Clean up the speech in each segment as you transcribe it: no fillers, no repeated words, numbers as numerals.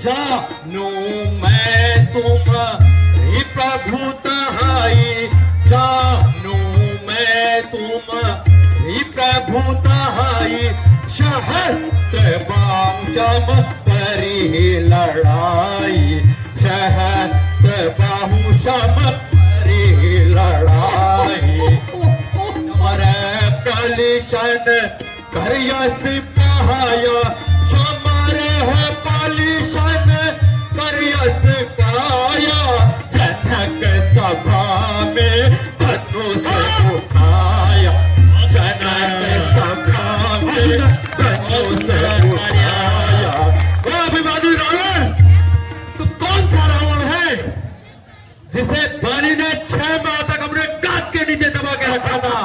जानू मैं तुम्हारी प्रभुताई, जानू मैं तुम्हारी प्रभुताई, सहस्त्र बाहुजम करी लड़ाई, सहस्त्र बाहुजम करी लड़ाई। हमारे पलिशन करियस पहाया, हमारे है पलिशन करियस पाया, जनक सभा में धनुष उठाया, जनक सभा में धनुष उठाया। वो अभिमानी रावण, तू कौन सा रावण है जिसे बाली ने 6 माह तक अपने काट के नीचे दबा के रखा था?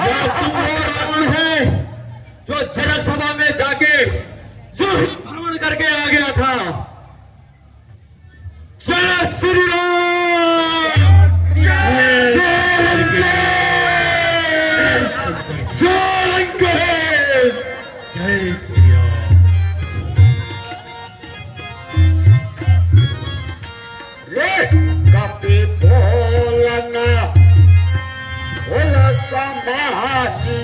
या तू वो रावण है जो जनक सभा में जाके जो ही भ्रमण करके आ गया था? जय श्री राम, जय लंकेश, जय श्री राम। रे कपि बोलना बोला समाजी,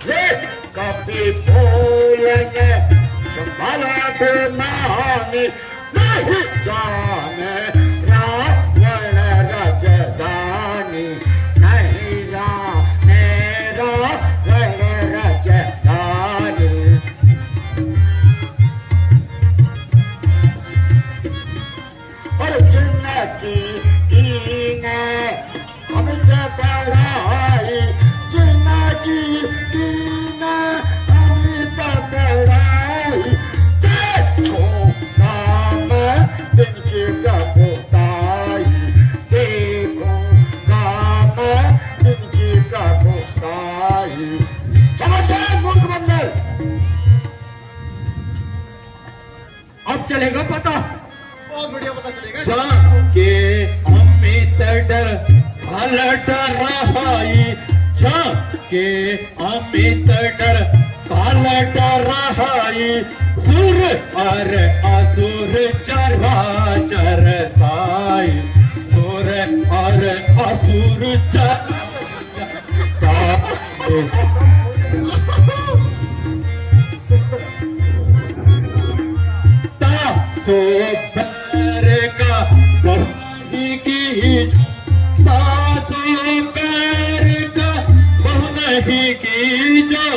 रे कपि बोलना संभाला बेमानी, नहीं जाने रावण राजधानी, नहीं जाने रावण राजधानी। और जिंदगी कीने अमित बढ़ाई, जिंदगी कीने अमित बढ़ाई, देखो नाम दिन की प्रभुताई, देखो नाम दिन की प्रभुताई। समझ गए मूर्ख बंदर? अब चलेगा पता, बहुत बढ़िया पता चलेगा। जाके अमित डर घालट रहाई, जाके अमित डर घालट रहाई, सुर और असुर चरा चर साई, सुर और असुर चरा सो पैर का बहु की, तासो पैर का बहु नहीं की, जो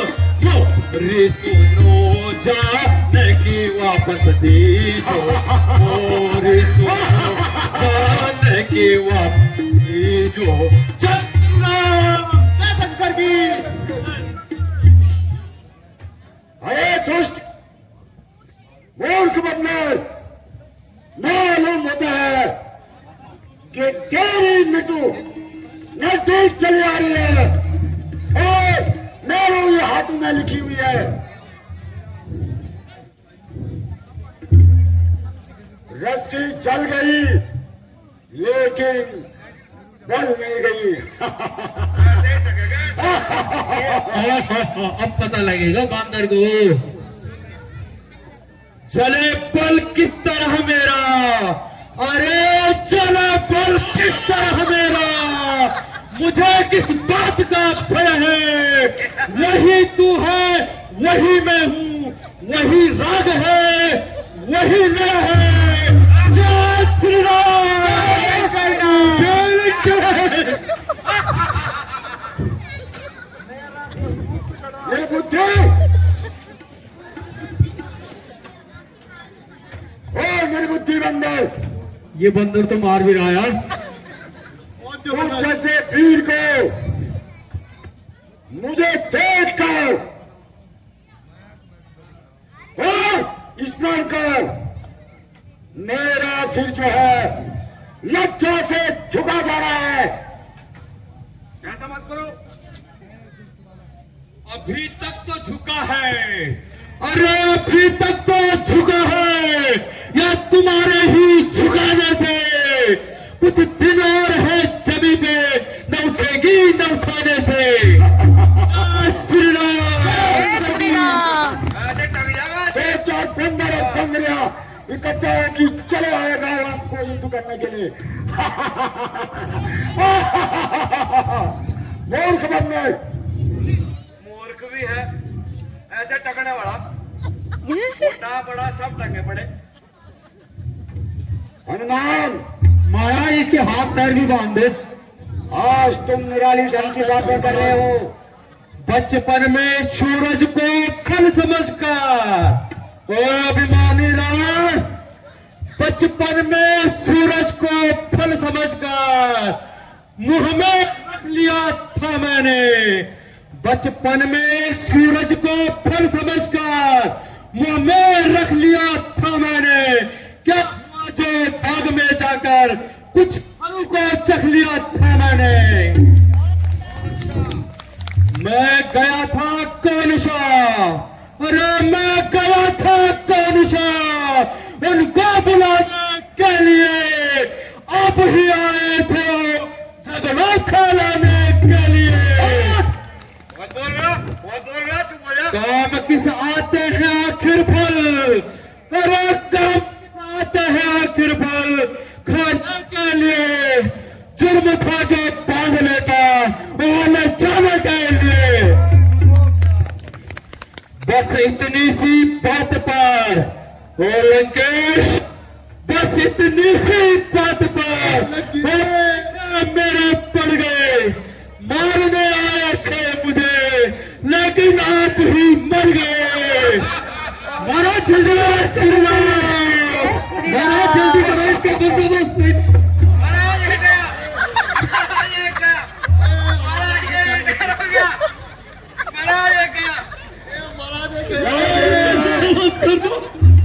रे सुनो जाने की वापस दीजो, रे सुनो जाने की वापस दीजो। शंकर की अरे दुष्ट मूर्ख बंदर, मालूम होता है कि तेरी मृत्यु नजदीक चली आ रही है और मेरे ये हाथों में लिखी हुई है। रस्सी जल गई लेकिन बल नहीं गई। अब पता लगेगा बांदर को चले बल किस तरह मेरा, अरे चले बल किस तरह मेरा, मुझे किस बात का भय है, वही तू है वही मैं हूँ, वही राग है वही लय है। जय श्री राम। ये बंदर तो मार भी रहा यार। तुम जैसे वीर को मुझे देख कर स्मरण कर मेरा सिर जो है लज्जा से झुका जा रहा है। ऐसा मत करो। अभी तक तो झुका है। अरे अभी तक तो झुका है, या तुम्हारे ही झुकाने से कुछ दिन और है जमी पे, न उठेगी न उठाने से। श्री राम। दो चार बंदर और बंदरिया इकट्ठा होगी, चलो आए रावण को हिंदू करने के लिए। मूर्ख बंदर। मूर्ख भी है, ऐसे टकने वाला छोटा बड़ा सब टंगे पड़े। हनुमान महाराज इसके हाथ पैर भी बांध दे। आज तुम निराली ढंग की बातें कर रहे हो। बचपन में सूरज को फल समझकर, ओ अभिमानी रावण, बचपन में सूरज को फल समझकर मुंह में रख लिया था मैंने। बचपन में सूरज को फल समझकर मुंह में रख लिया था मैंने। क्या हुआ जो बाग में जाकर कुछ फलों को चख लिया था मैंने। मैं गया था कौनसा, अरे मैं गया था कौनसा उनको बुलाने के लिए। आप ही आए थे झगड़ा खिलाने के लिए। बहुत बोल रहा तू बोला। काम किस आते हैं आखिर फल, अरे काम किस आते हैं आखिर फल खाने के लिए। जुर्म था जो बांध लेता वो जाने के लिए। बस इतनी सी बात पर ओ लंकेश, बस इतनी सी बात पर मेरे पड़ गए। मारने आए थे मुझे लेकिन आप ही मर गए। मारा जल्दी जल्दी करो इसका बंदोबस्त। महाराज ये गया, महाराज ये गया, महाराज ये डर हो गया, महाराज ये गया,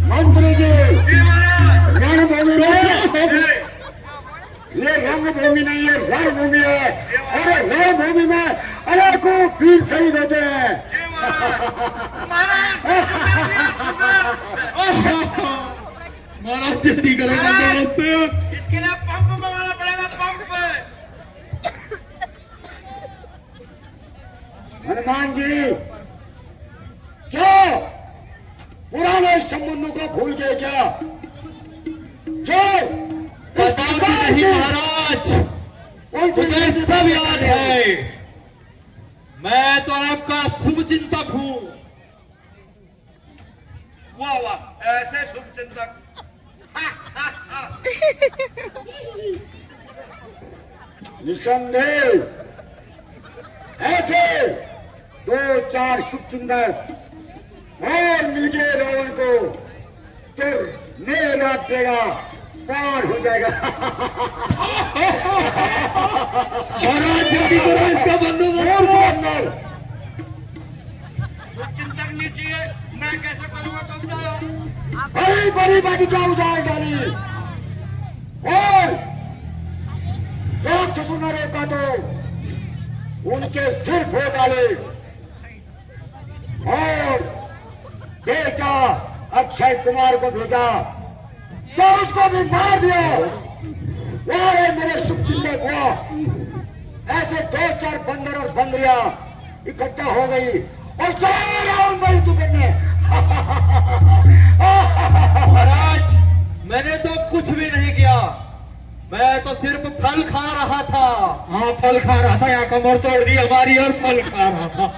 मंत्री जी, ये महाराज रणभूमि में ये रंगभूमि नहीं है, रणभूमि है। अरे रणभूमि में अनेकों वीर शहीद होते हैं। ये महाराज महाराज जल्दी करो बंदोबस्त। इसके लिए पंप मंगाना पड़ेगा, पंप। हनुमान जी, क्या पुराने संबंधों को भूल गए क्या? जो पता नहीं महाराज, मुझे सब याद है। मैं तो आपका शुभ चिंतक हूँ। वाह वाह, ऐसे शुभ चिंतक। निसंदेह ऐसे दो चार शुभ चिंतक और मिल गए रावण को तो मेरा बेड़ा पार हो जाएगा। महाराज जल्दी करो इसका बंदोबस्त। शुभ चिंतक नहीं चाहिए, मैं कैसे करूंगा तुम जाओ। बड़ी बड़ी बाटिका उजाड़ डाली और राक्षसों ने रोका तो उनके सिर फोड़ डाले और बेटा अक्षय कुमार को भेजा तो उसको भी मार दिया। अरे मेरे शुभ चिंतक हुआ, ऐसे दो चार बंदर और बंदरिया इकट्ठा हो गई और चला रावण भाई तू करने। महाराज मैंने तो कुछ भी नहीं किया, मैं तो सिर्फ फल खा रहा था। हाँ फल खा रहा था, यहाँ कमर तोड़ दी हमारी और फल खा रहा था।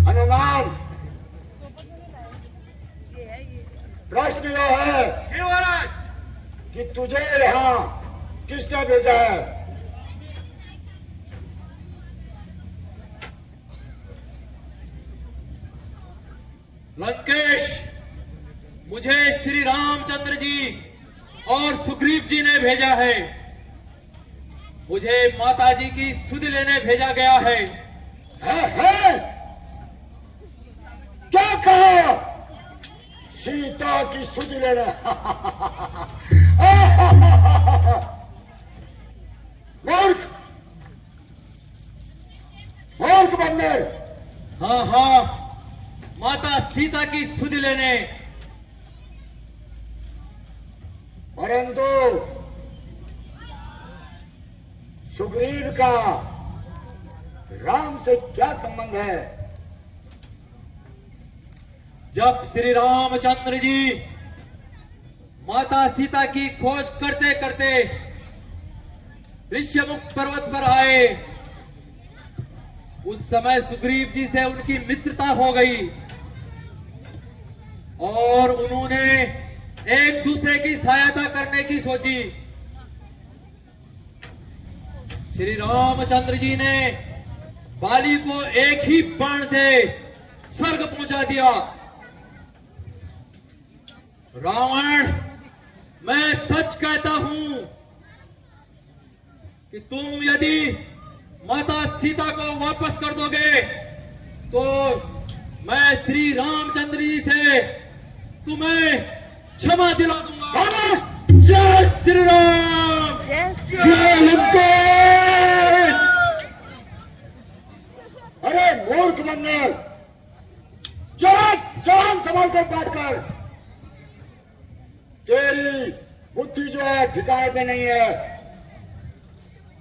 हनुमान, प्रश्न यह है क्यों महाराज? कि तू तुझे यहाँ किसने भेजा है? लंकेश, मुझे श्री रामचंद्र जी और सुग्रीव जी ने भेजा है। मुझे माता जी की सुध लेने भेजा गया है। है? क्या कहा? सीता की सुध लेना? मूर्ख, मूर्ख बंदर। हाँ हाँ, माता सीता की सुध लेने। परंतु सुग्रीव का राम से क्या संबंध है? जब श्री रामचंद्र जी माता सीता की खोज करते करते ऋष्यमुख पर्वत पर आए, उस समय सुग्रीव जी से उनकी मित्रता हो गई और उन्होंने एक दूसरे की सहायता करने की सोची। श्री रामचंद्र जी ने बाली को एक ही बाण से स्वर्ग पहुंचा दिया। रावण, मैं सच कहता हूं कि तुम यदि माता सीता को वापस कर दोगे तो मैं श्री रामचंद्र जी से तुम्हें क्षमा दिला दूंगा। जय श्री राम। जय लंकेश। अरे मूर्ख बंदर, जान संभाल कर बात कर। तेरी बुद्धि जो है ठिकाने पे नहीं है।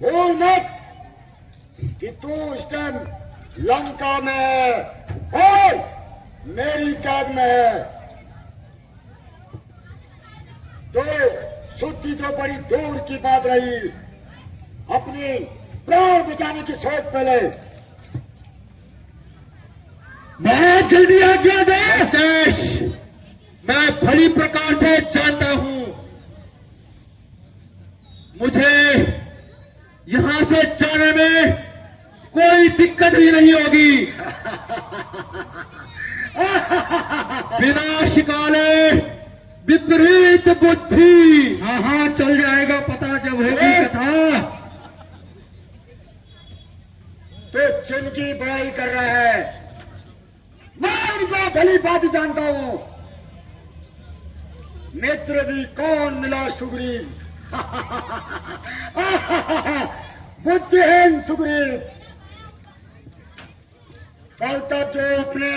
भूल मत कि तू इस टाइम लंका में है और मेरी कैद में है। तो शुद्धि तो बड़ी दूर की बात रही, अपनी प्राण बचाने की सोच पहले। मैं जल्दी आज्ञा दे। लंकेश, मैं भली प्रकार से जानता हूं, मुझे यहां से जाने में कोई दिक्कत ही नहीं होगी। विनाश काले विपरीत बुद्धि। हाँ, चल जाएगा पता जब होगी कथा। तो जिनकी बड़ाई कर रहा है, मैं उनका भली बात जानता हूं। मित्र भी कौन मिला सुग्रीव। बुद्धिहीन सुग्रीव। कल तक जो अपने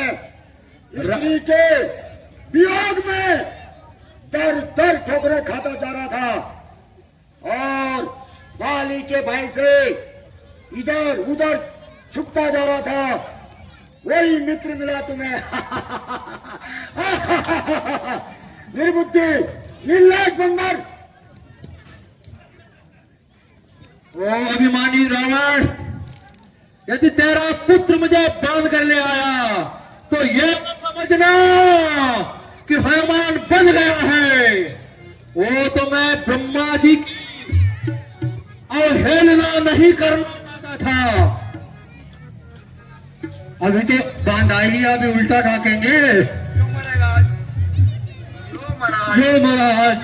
स्त्री के वियोग में दर दर ठोकरे खाता जा रहा था और बाली के भाई से इधर उधर छुपता जा रहा था, वही मित्र मिला तुम्हें। निर्बुद्धि, निर्लज बंदर। ओ अभिमानी रावण, यदि तेरा पुत्र मुझे बांध कर ले आया तो ये न समझना कि हनुमान बन गया है। वो तो मैं ब्रह्मा जी की अवहेलना नहीं करना चाहता था। अभी तो बांधाई, अभी उल्टा ढाकेंगे। क्यों मरेगा आज? क्यों महाराज? ये महाराज,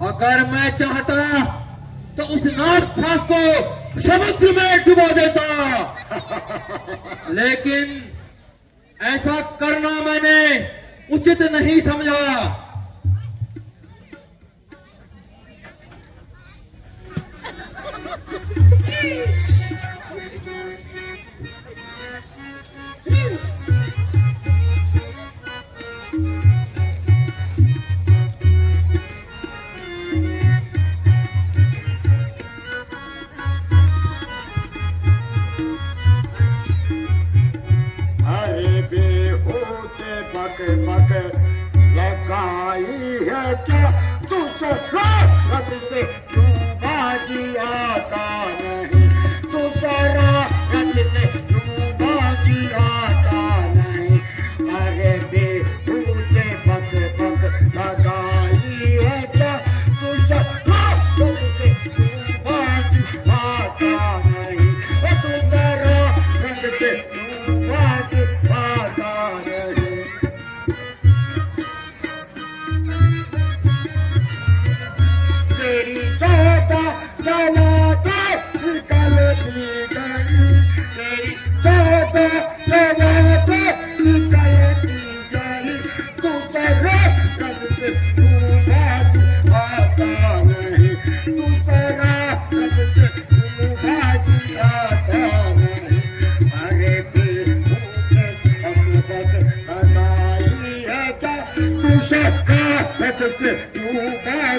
अगर मैं चाहता तो उस नागफास को समुद्र में डुबो देता, लेकिन ऐसा करना मैंने उचित नहीं समझा। अरे बेहोते बक बक लगाई है क्या दूसरा रब से क्यों बाजी आता नहीं, दूसरा रब से क्यों बाजी आता नहीं। अरे बेहोते बक बक लगाई है क्या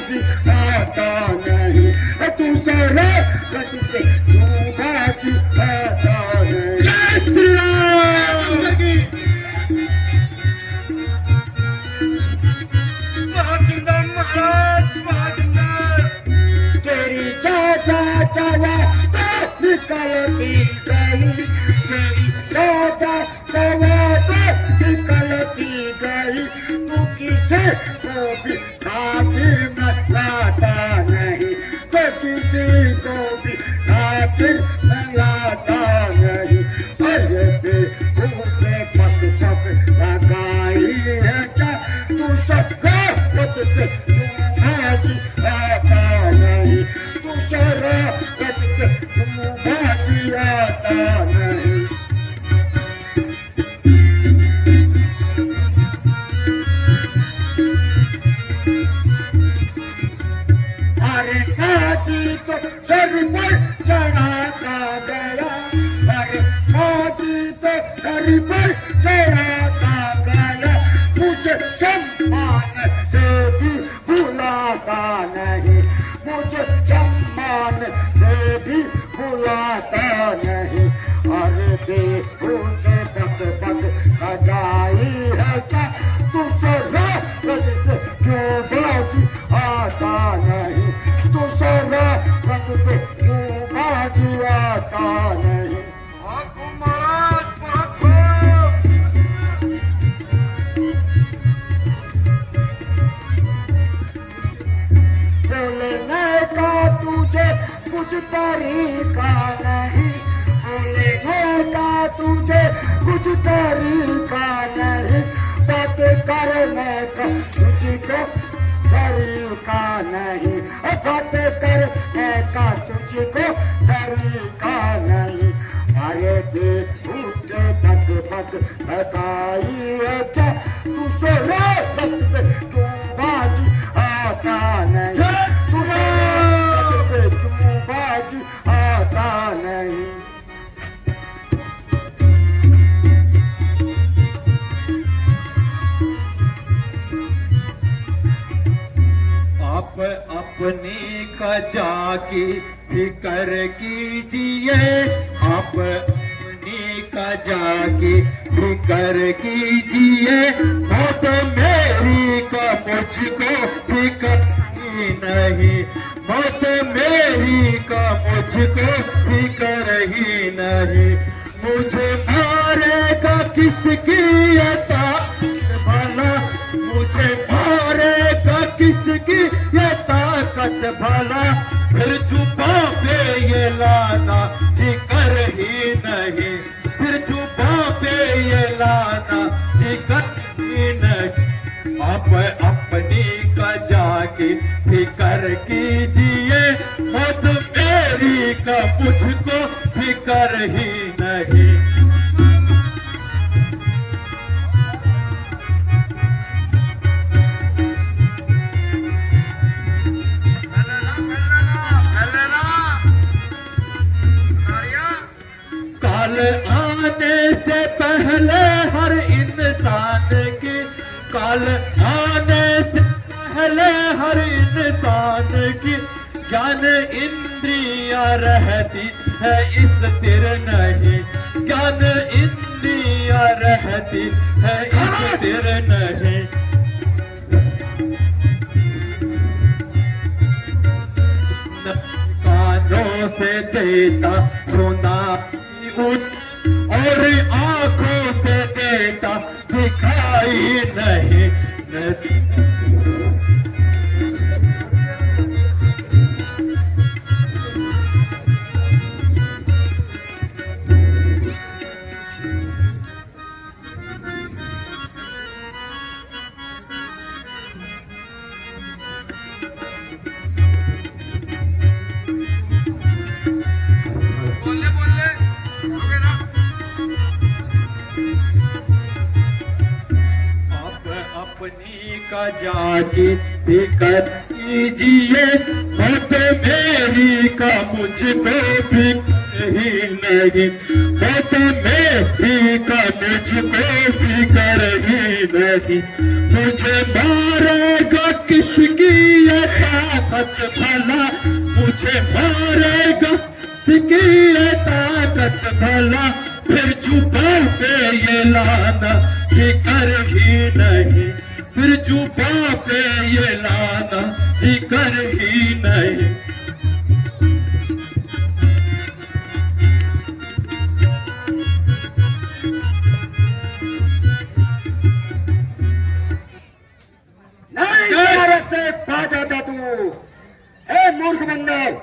बाजी आता नहीं, दूसरे गति से क्यों बाजी आता नहीं। जय श्री राम। बहुत सुंदर महाराज, बहुत सुंदर। तेरी चाचा चावा तो निकलती गई, तेरी चाचा चावा तो निकलती गई, तू किसे को भी खातिर लाता नहीं, तो किसी को भी खातिर लाता नहीं। अरे बेहूदे पक पक लगाई है क्या तू सबका पत से बाजी आता नहीं, तू शरारत से बाजी आता नहीं। अरे बाजी तो सर पर चढ़ाता गया, अरे बाजी तो सर पर चढ़ाता गया, मुझे सम्मान से भी भुलाता नहीं, मुझे सम्मान से भी भुलाता नहीं। अरे बेहूदे बक बक लगाई है क्या तू शरारत से क्यों बाजी आता नहीं, तू शरारत से क्यों बाजी आता नहीं। बहुत खूब महाराज, बहुत खूब। बोलने का तुझे कुछ तरीका नहीं, बोलने का तुझे कुछ तरीका नहीं, बात करने का तुझको तरीका नहीं, बात करने का तुझको तरीका नहीं। अरे बेहूदे बक बक लगाई है क्या तू शरारत से क्यों बाजी आता नहीं, तू शरारत से क्यों बाजी आता नहीं। आप अपने का जाके फिक्र कीजिए, आप अपने का जाके फिक्र कीजिए, मौत मेरी का मुझको फिक्र ही नहीं, मौत मेरी का मुझको फिक्र ही नहीं। मुझे मारेगा किसकी ये ताकत भला, मुझे मारेगा किसकी ये ताकत भला, फिर जुबा पे ये लाना जिक्र ही नहीं, फिर जुबा पे ये लाना जिक्र ही नहीं। आप अपनी का जाके फिक्र कीजिए, मौत मेरी का मुझको फिक्र ही नहीं। काल आने से पहले हर इंसान की, काल आने से पहले हर इंसान की ज्ञान इंद्रियां रहती है स्थिर नहीं, ज्ञान इंद्रियां रहती है स्थिर नहीं। कानों से देता सुना और आंखों से देता दिखाई नहीं। बोले बोले हो गया ना। आप अपनी का जाके फिक्र कीजिए, मौत मेरी का मुझको फिक्र ही नहीं, मौत मेरी का मुझको फिकर ही नहीं, मुझे मारेगा किसकी ये ताकत भला, मुझे मारेगा किसकी ये ताकत भला, फिर जुबान पे ये लाना जिक्र ही नहीं, फिर जुबान पे ये लाना जिक्र ही नहीं। नहीं शरारत से बाज आता तू, हे मूर्ख बंदर,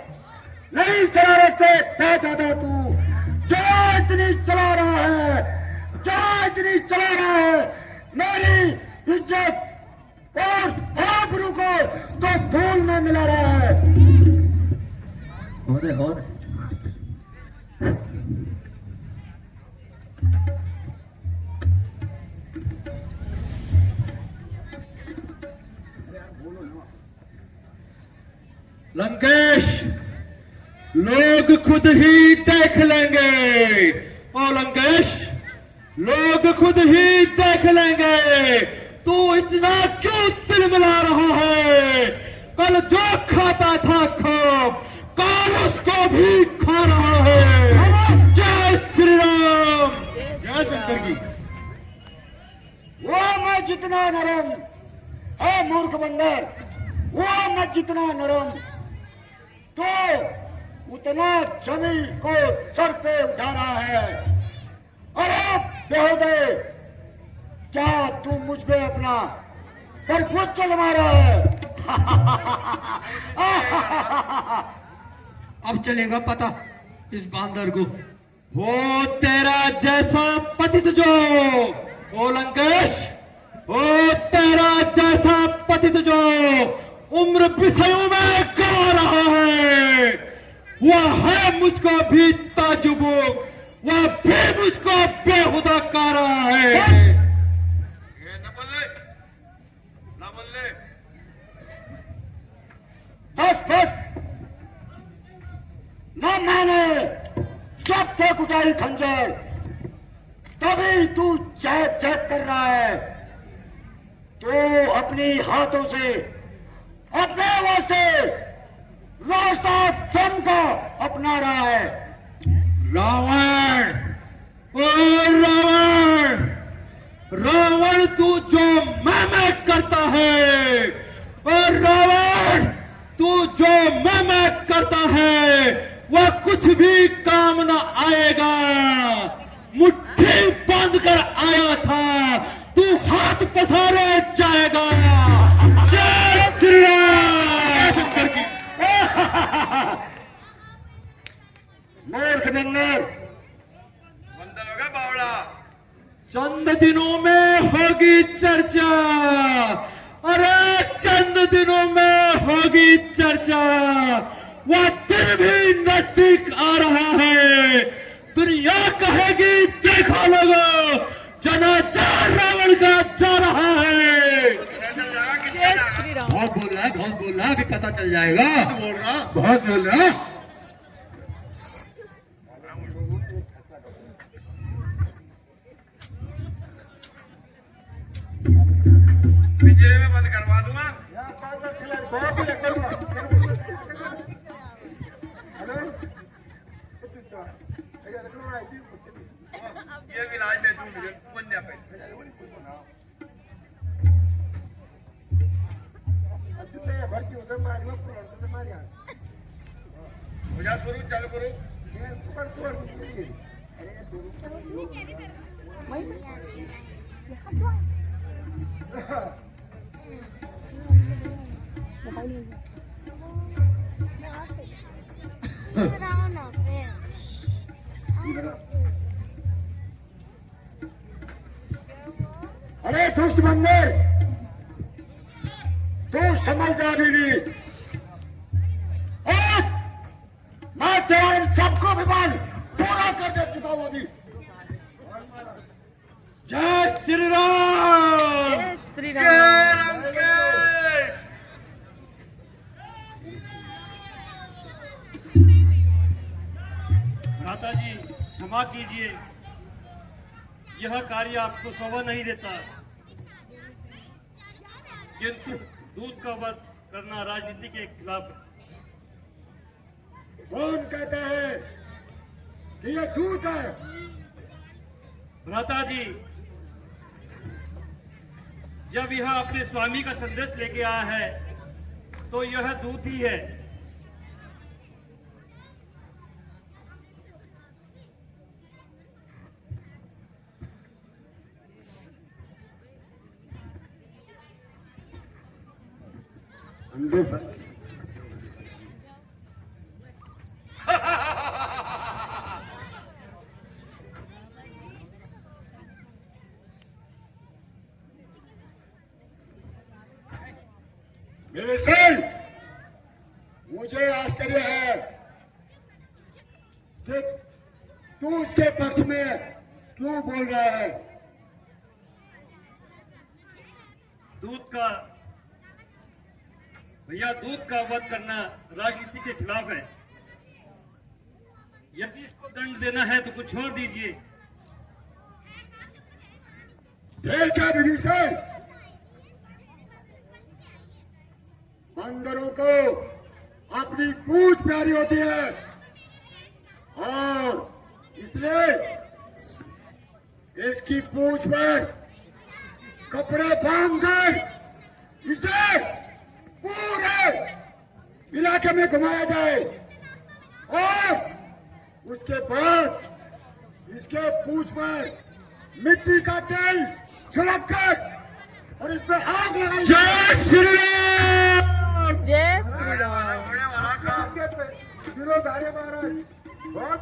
नहीं शरारत से बाज आता तू। जो इतनी चला रहा है, जो इतनी चला रहा है मेरी इज्जत और आबरू को, तो धूल में मिला रहा है। हो लंकेश, लोग खुद ही देख लेंगे। ओ लंकेश, लोग खुद ही देख लेंगे तू इतना क्यों तिलमिला रहा है। कल जो खाता था खूब, कल उसको भी खा रहा है। जय श्री राम। जय शंकर की। वो मैं जितना नरम है मूर्ख बंदर, वो मैं जितना नरम, तो उतना जमीन को सर पे उठा रहा है। और अब बेहुदे, क्या तू मुझ पे अपना परखुद चलवा रहा है? अब चलेगा पता इस बांदर को। वो तेरा जैसा पतित जो, ओ लंकेश, ओ तेरा जैसा पतित जो उम्र विषयों में गा रहा है, वह है मुझको भी ताजुब, वह भी मुझको बेहुदा का रहा है। ये न बोले, न बोले। बस बस, न माने, जब तक उठाई खंजर तभी तू चैक चैक कर रहा है। तो अपनी हाथों से अपने वास्ते रास्ता दम का अपना रहा है। रावण, ओ रावण, रावण तू जो मैं करता है, और रावण तू जो मैं करता है, वह कुछ भी काम न आएगा। मुट्ठी बांध कर आया था, तू हाथ पसारे जाएगा। जय श्री राम। शंकर की। मूर्ख बंदर, बंदर होगा बावड़ा। चंद दिनों में होगी चर्चा, अरे चंद दिनों में होगी चर्चा। वह दिन भी नजदीक आ रहा है। दुनिया कहेगी देखो लोगों, जनाजा रावण का जा रहा है। बहुत बोल रहा है, बहुत बोल रहा है, अभी पता चल जाएगा। बोल रहा, बहुत बोल रहा। पिंजरे में बंद करवा दूंगा। ये भी इलाज दे दूं मुझे बन जा पे। हो जा शुरू, चालू करो। अरे दुष्ट बंदर, तू समझ जा मिली। मैं तेरा इन सबको विमान पूरा कर दे चुका हूं अभी। जय श्री राम। जय श्री जय राम। लंकेश। माता जी क्षमा कीजिए, यह कार्य आपको शोभा नहीं देता, किंतु दूध का वध करना राजनीति के खिलाफ है। कौन कहता है कि ये दूध है? भ्राता जी, जब यह अपने स्वामी का संदेश लेके आया है तो यह दूध ही है। अंधे मेरे से मुझे आश्चर्य है कि तू उसके पक्ष में क्यों बोल रहा है? दूध का भैया, दूध का वध करना राजनीति के खिलाफ है। यदि इसको दंड देना है तो कुछ छोड़ दीजिए। देखा विभीषण, बंदरों को अपनी पूंछ प्यारी होती है और इसलिए इसकी पूंछ पर कपड़े बांधकर इसे पूरे इलाके में घुमाया जाए और उसके बाद इसके पूंछ पर मिट्टी का तेल छिड़ककर और इस पर आग लगाई जाए। जय श्री राम। जय श्री राम। विरोधारी महाराज बहुत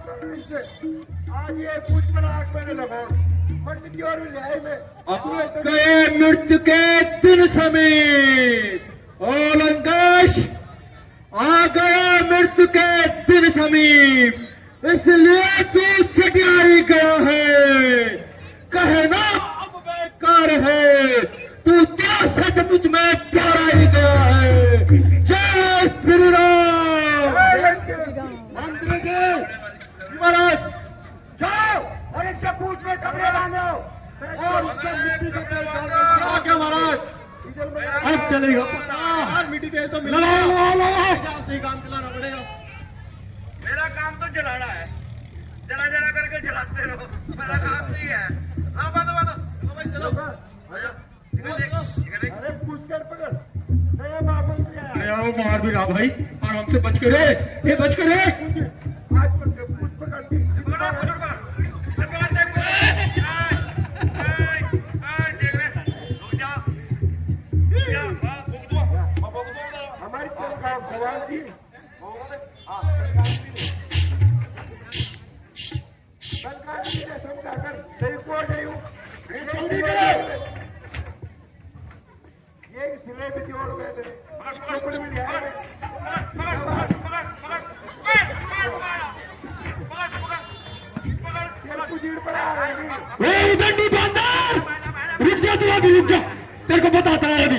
आज ये पूछ पर आग मैंने लगाओ पंडित की और न्याय में आ गए मृत्यु के दिन समीप। ओ लंकेश, आ गया मृत्यु के दिन समीप, इसलिए तू सटियाई गया है। कहना अब बेकार है, तू तो सचमुच में प्यारा ही गया है। जय श्री राम। जय श्री राम। मंत्री जी महाराज जाओ और इसके पूंछ में कपड़े बांधो और उसके मिट्टी का तेल डाल के महाराज अब चलेगा आज मिट्टी तेल तो सही काम चलाना पड़ेगा। मेरा काम तो जलाना है, जला जला करके जलाते रहो, मेरा काम नहीं है। हाँ बांधो बांधो भाई, चलो अरे पूछ कर पकड़ नया महामंत्री आया। वो मार भी रहा भाई, आराम से बच के रे, ये बच के रे। आज पूछ पकड़ दी हमारी भगवान जी सरकार जी ने समझाकर रिपोर्ट नहीं हूँ जल्दी करो। ये सिले भी जोड़ में भी लिया है। दंडी बंदर, रुक जा तू, अभी रुक जा, तेरे को बताता है अभी।